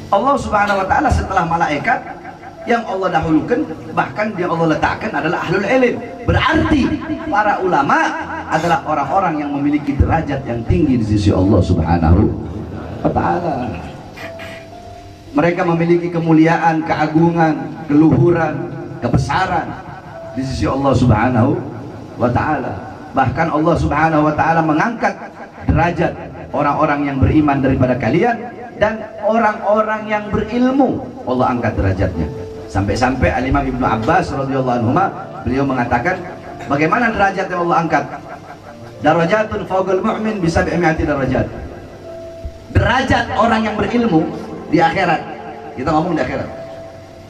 Allah Subhanahu wa taala setelah malaikat yang Allah dahulukan, bahkan yang Allah letakkan adalah ahlul ilm. Berarti para ulama adalah orang-orang yang memiliki derajat yang tinggi di sisi Allah Subhanahu wa taala. Mereka memiliki kemuliaan, keagungan, keluhuran, kebesaran di sisi Allah Subhanahu wa taala. Bahkan Allah Subhanahu wa taala mengangkat derajat orang-orang yang beriman daripada kalian, dan orang-orang yang berilmu Allah angkat derajatnya. Sampai-sampai Al-Imam Ibnu Abbas radhiyallahu anhu beliau mengatakan, bagaimana derajat yang Allah angkat? Darajatun fawqal mu'min bi 700 darajat. Derajat orang yang berilmu di akhirat. Kita ngomong di akhirat.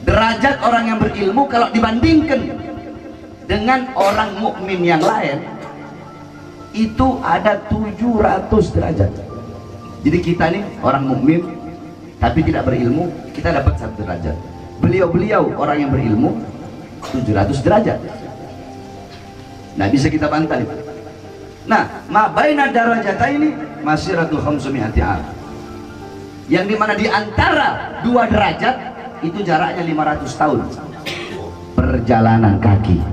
Derajat orang yang berilmu kalau dibandingkan dengan orang mukmin yang lain itu ada 700 derajat. Jadi kita nih orang mukmin tapi tidak berilmu, kita dapat 1 derajat. Beliau-beliau orang yang berilmu 700 derajat. Nah, bisa kita bantah itu. Nah, ma baina darajataini masiratu 500 am. Yang dimana di antara 2 derajat itu jaraknya 500 tahun perjalanan kaki.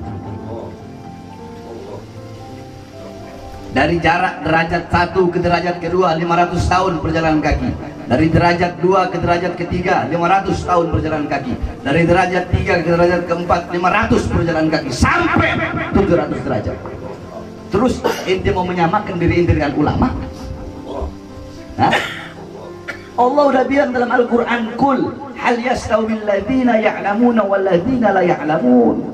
Dari jarak derajat 1 ke derajat kedua 500 tahun perjalanan kaki. Dari derajat 2 ke derajat ketiga 500 tahun perjalanan kaki. Dari derajat 3 ke derajat keempat 500 perjalanan kaki sampai 700 derajat. Terus ente mau menyamakan diri ente dengan ulama? Hah? Allah udah bilang dalam Al-Quran, kul hal yastawil ladzina ya'lamuna wal ladzina la ya'lamun.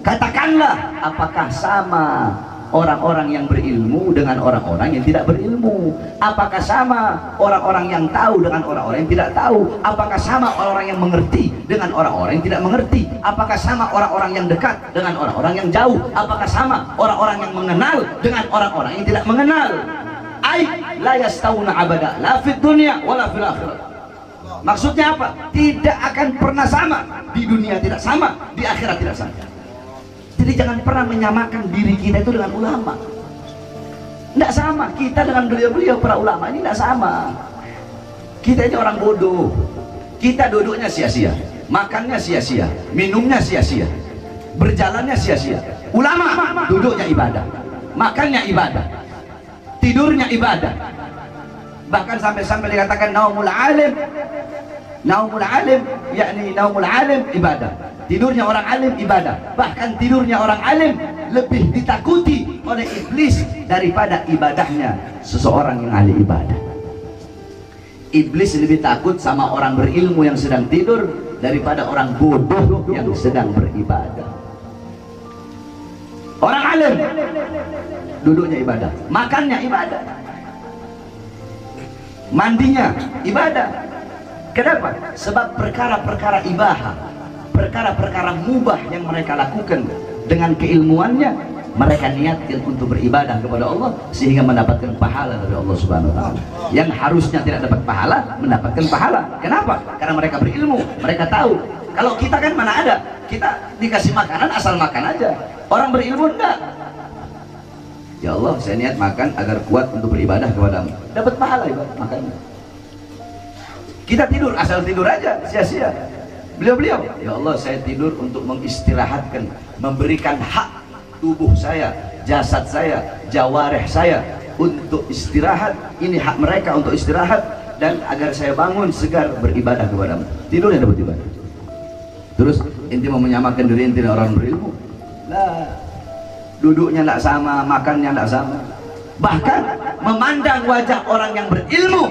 Katakanlah, apakah sama orang-orang yang berilmu dengan orang-orang yang tidak berilmu? Apakah sama orang-orang yang tahu dengan orang-orang yang tidak tahu? Apakah sama orang-orang yang mengerti dengan orang-orang yang tidak mengerti? Apakah sama orang-orang yang dekat dengan orang-orang yang jauh? Apakah sama orang-orang yang mengenal dengan orang-orang yang tidak mengenal? Ai la yastawuna abada la fid dunya wala fil akhirah. Maksudnya apa? Tidak akan pernah sama. Di dunia tidak sama, di akhirat tidak sama. Jadi jangan pernah menyamakan diri kita itu dengan ulama. Tidak sama. Kita dengan beliau-beliau para ulama ini tidak sama. Kita ini orang bodoh. Kita duduknya sia-sia, makannya sia-sia, minumnya sia-sia, berjalannya sia-sia. Ulama duduknya ibadah, makannya ibadah, tidurnya ibadah. Bahkan sampai-sampai dikatakan naumul alim. Naumul alim, yakni naumul alim ibadah. Tidurnya orang alim ibadah. Bahkan tidurnya orang alim lebih ditakuti oleh iblis daripada ibadahnya seseorang yang ahli ibadah. Iblis lebih takut sama orang berilmu yang sedang tidur daripada orang bodoh yang sedang beribadah. Orang alim duduknya ibadah, makannya ibadah, mandinya ibadah. Kenapa? Sebab perkara-perkara ibadah, perkara-perkara mubah yang mereka lakukan dengan keilmuannya, mereka niatkan untuk beribadah kepada Allah sehingga mendapatkan pahala dari Allah Subhanahu wa taala. Yang harusnya tidak dapat pahala, mendapatkan pahala. Kenapa? Karena mereka berilmu, mereka tahu. Kalau kita kan mana ada, kita dikasih makanan asal makan aja. Orang berilmu enggak. Ya Allah, saya niat makan agar kuat untuk beribadah kepadamu. Dapat pahala ibadah makannya. Kita tidur asal tidur aja, sia-sia. Beliau-beliau, ya Allah, saya tidur untuk mengistirahatkan, memberikan hak tubuh saya, jasad saya, jawareh saya untuk istirahat. Ini hak mereka untuk istirahat, dan agar saya bangun segar beribadah kepadamu. Tidurnya dapat ibadah. Terus inti mau menyamakan diri inti dengan orang berilmu? Lah, duduknya tidak sama, makannya tidak sama. Bahkan memandang wajah orang yang berilmu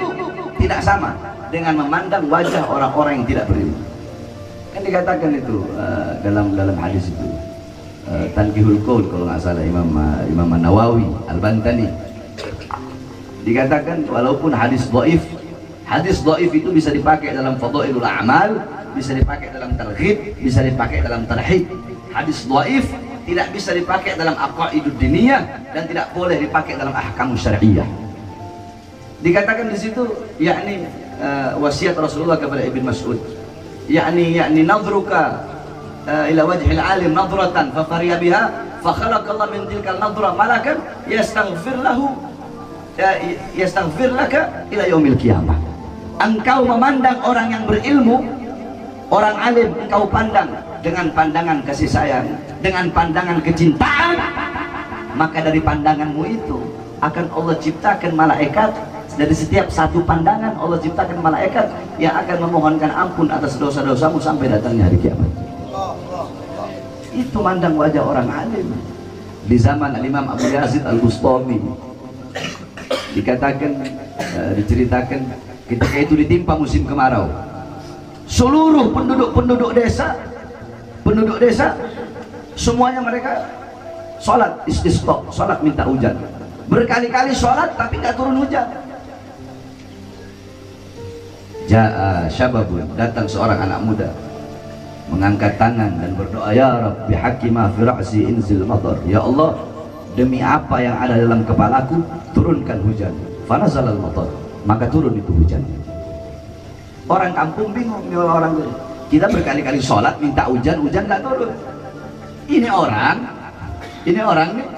tidak sama dengan memandang wajah orang-orang yang tidak berilmu. Kan dikatakan itu dalam hadis itu, Tanqihul Qaul kalau nggak salah, Imam Nawawi Al-Bantani, dikatakan walaupun hadis dhaif itu bisa dipakai dalam fadhailul a'mal, bisa dipakai dalam targhib, bisa dipakai dalam tarhib. Hadis dhaif tidak bisa dipakai dalam aqaidud diniyah dan tidak boleh dipakai dalam ahkam syar'iyyah. Dikatakan di situ, yakni wasiat Rasulullah kepada Ibn Mas'ud, yakni nadhruka ila wajhil alim nadratan fa fariya biha fa khalaqallahu min tilkal nadra malakan yastaghfir laka ila yaumil qiyamah. Engkau memandang orang yang berilmu, orang alim, engkau pandang dengan pandangan kasih sayang, dengan pandangan kecintaan, maka dari pandanganmu itu akan Allah ciptakan malaikat. Dari setiap satu pandangan Allah ciptakan malaikat yang akan memohonkan ampun atas dosa-dosamu sampai datangnya hari kiamat. Itu mandang wajah orang alim. Di zaman Al-Imam Abu Yazid Al-Bustami dikatakan, diceritakan ketika itu ditimpa musim kemarau, seluruh penduduk desa semuanya mereka sholat istisqa, sholat minta hujan, berkali-kali sholat tapi nggak turun hujan. Ja'a syababun, datang seorang anak muda mengangkat tangan dan berdoa, ya Rabb bihaqqi ma fi ra'si inzil matar, ya Allah demi apa yang ada dalam kepalaku turunkan hujan. Fanazalal matar, maka turun itu hujan. Orang kampung bingung, orang kita berkali-kali sholat minta hujan, hujan nggak turun. Ini orang nih,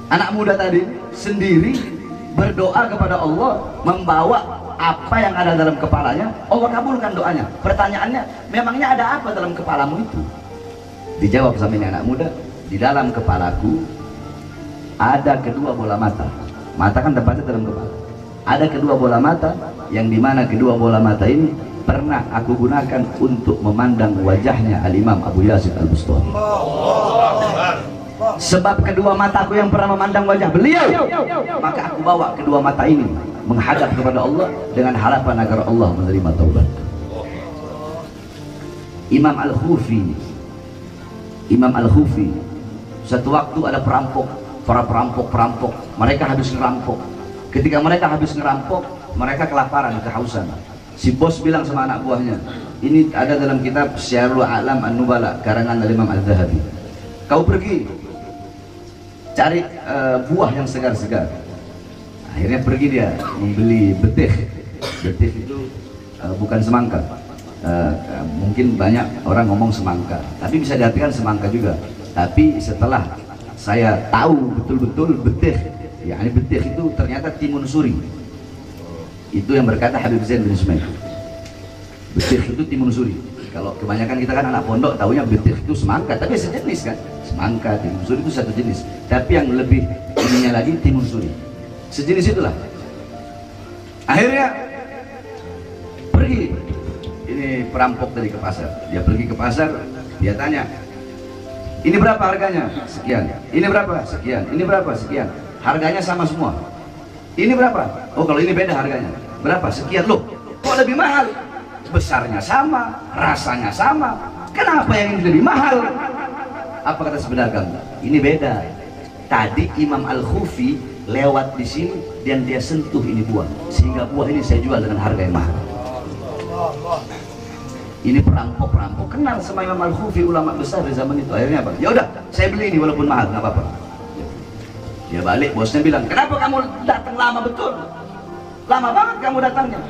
anak muda tadi sendiri berdoa kepada Allah, membawa apa yang ada dalam kepalanya, Allah kabulkan doanya. Pertanyaannya, memangnya ada apa dalam kepalamu itu? Dijawab sama ini anak muda, di dalam kepalaku ada kedua bola mata. Mata kan tempatnya dalam kepala. Ada kedua bola mata, yang dimana kedua bola mata ini pernah aku gunakan untuk memandang wajahnya Al-Imam Abu Yazid Al-Bustami. Sebab kedua mataku yang pernah memandang wajah beliau, maka aku bawa kedua mata ini menghadap kepada Allah dengan harapan agar Allah menerima taubat. Imam Al-Khufi satu waktu ada para perampok, mereka habis ngerampok. Ketika mereka habis ngerampok, mereka kelaparan, kehausan. Si bos bilang sama anak buahnya, ini ada dalam kitab Syiarul A'lam An-Nubala karangan Imam Al-Zahabi, kau pergi cari buah yang segar-segar. Akhirnya pergi dia membeli betih. Betih itu bukan semangka. Mungkin banyak orang ngomong semangka, tapi bisa diartikan semangka juga. Tapi setelah saya tahu betul-betul betih, yakni betih itu ternyata timun suri. Itu yang berkata Habib Zain bin Ismail. Betih itu timun suri. Kalau kebanyakan kita kan anak pondok tahunya betih itu semangka, tapi sejenis kan. Semangka, timun suri itu satu jenis. Tapi yang lebih ininya lagi timun suri. Sejenis itulah. Akhirnya pergi ini perampok tadi ke pasar. Dia pergi ke pasar, dia tanya, ini berapa harganya? Sekian. Ini berapa? Sekian. Ini berapa? Sekian. Harganya sama semua. Ini berapa? Oh, kalau ini beda harganya. Berapa? Sekian. Loh, kok lebih mahal? Besarnya sama, rasanya sama. Kenapa yang ini lebih mahal? Apa kata si pedagang? Ini beda. Tadi Imam Al-Khufi lewat di sini dan dia sentuh ini buah, sehingga buah ini saya jual dengan harga yang mahal. Ini perampok kenal sama Imam Al-Khufi, ulama besar di zaman itu. Akhirnya apa? Ya udah, saya beli ini walaupun mahal, nggak apa-apa. Dia balik, bosnya bilang, kenapa kamu datang lama betul? Lama banget kamu datangnya.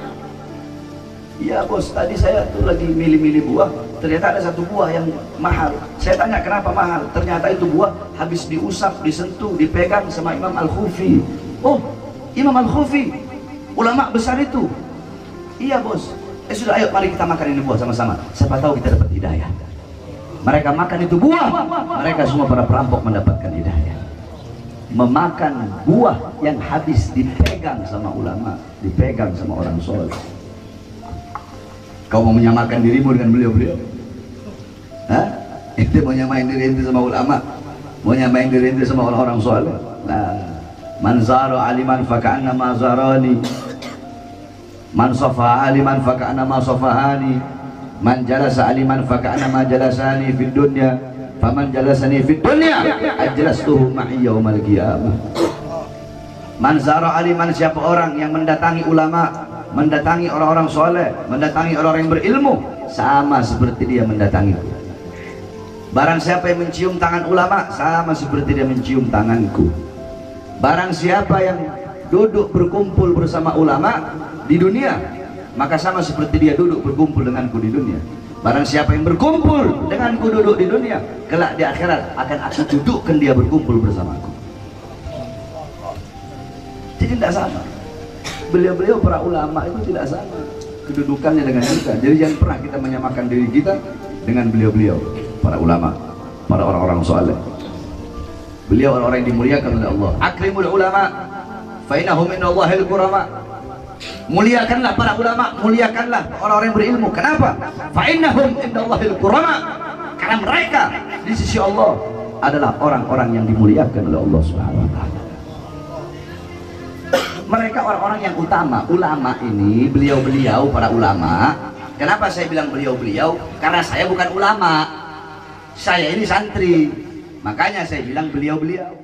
Iya bos, tadi saya tuh lagi milih-milih buah, ternyata ada satu buah yang mahal. Saya tanya kenapa mahal, ternyata itu buah habis diusap, disentuh, dipegang sama Imam Al-Khufi. Oh, Imam Al-Khufi, ulama besar itu. Iya bos. Sudah, ayo mari kita makan ini buah sama-sama, siapa tahu kita dapat hidayah. Mereka makan itu buah, mereka semua para perampok mendapatkan hidayah. Memakan buah yang habis dipegang sama ulama, dipegang sama orang soleh. Kau mau menyamakan dirimu dengan beliau-beliau? Hah? Ente mau nyamain diri ente sama ulama? Mau nyamain diri ente sama orang-orang soleh? Nah, man zara aliman faka'anna ma zarani, man safa aliman faka'anna ma safahani, man jalasa aliman faka'anna ma jalasani fid dunya, faman jalasani fid dunya ajlastuhu ma'i yaumal qiyamah. Man zara aliman, siapa orang yang mendatangi ulama, mendatangi orang-orang soleh, mendatangi orang-orang yang berilmu, sama seperti dia mendatangiku. Barang siapa yang mencium tangan ulama, sama seperti dia mencium tanganku. Barang siapa yang duduk berkumpul bersama ulama di dunia, maka sama seperti dia duduk berkumpul denganku di dunia. Barang siapa yang berkumpul denganku duduk di dunia, kelak di akhirat akan aku dudukkan dia berkumpul bersamaku. Jadi tidak sama. Beliau-beliau para ulama itu tidak sama kedudukannya dengan kita. Jadi jangan pernah kita menyamakan diri kita dengan beliau-beliau para ulama, para orang-orang saleh. Beliau orang-orang yang dimuliakan oleh Allah. Akrimul ulama fa innahum minallahil kurama. Muliakanlah para ulama, muliakanlah orang-orang yang berilmu. Kenapa? Fa innahum indallahil kurama. Karena mereka di sisi Allah adalah orang-orang yang dimuliakan oleh Allah Subhanahu wa taala. Mereka orang-orang yang utama. Ulama ini, beliau-beliau para ulama. Kenapa saya bilang beliau-beliau? Karena saya bukan ulama, saya ini santri, makanya saya bilang beliau-beliau.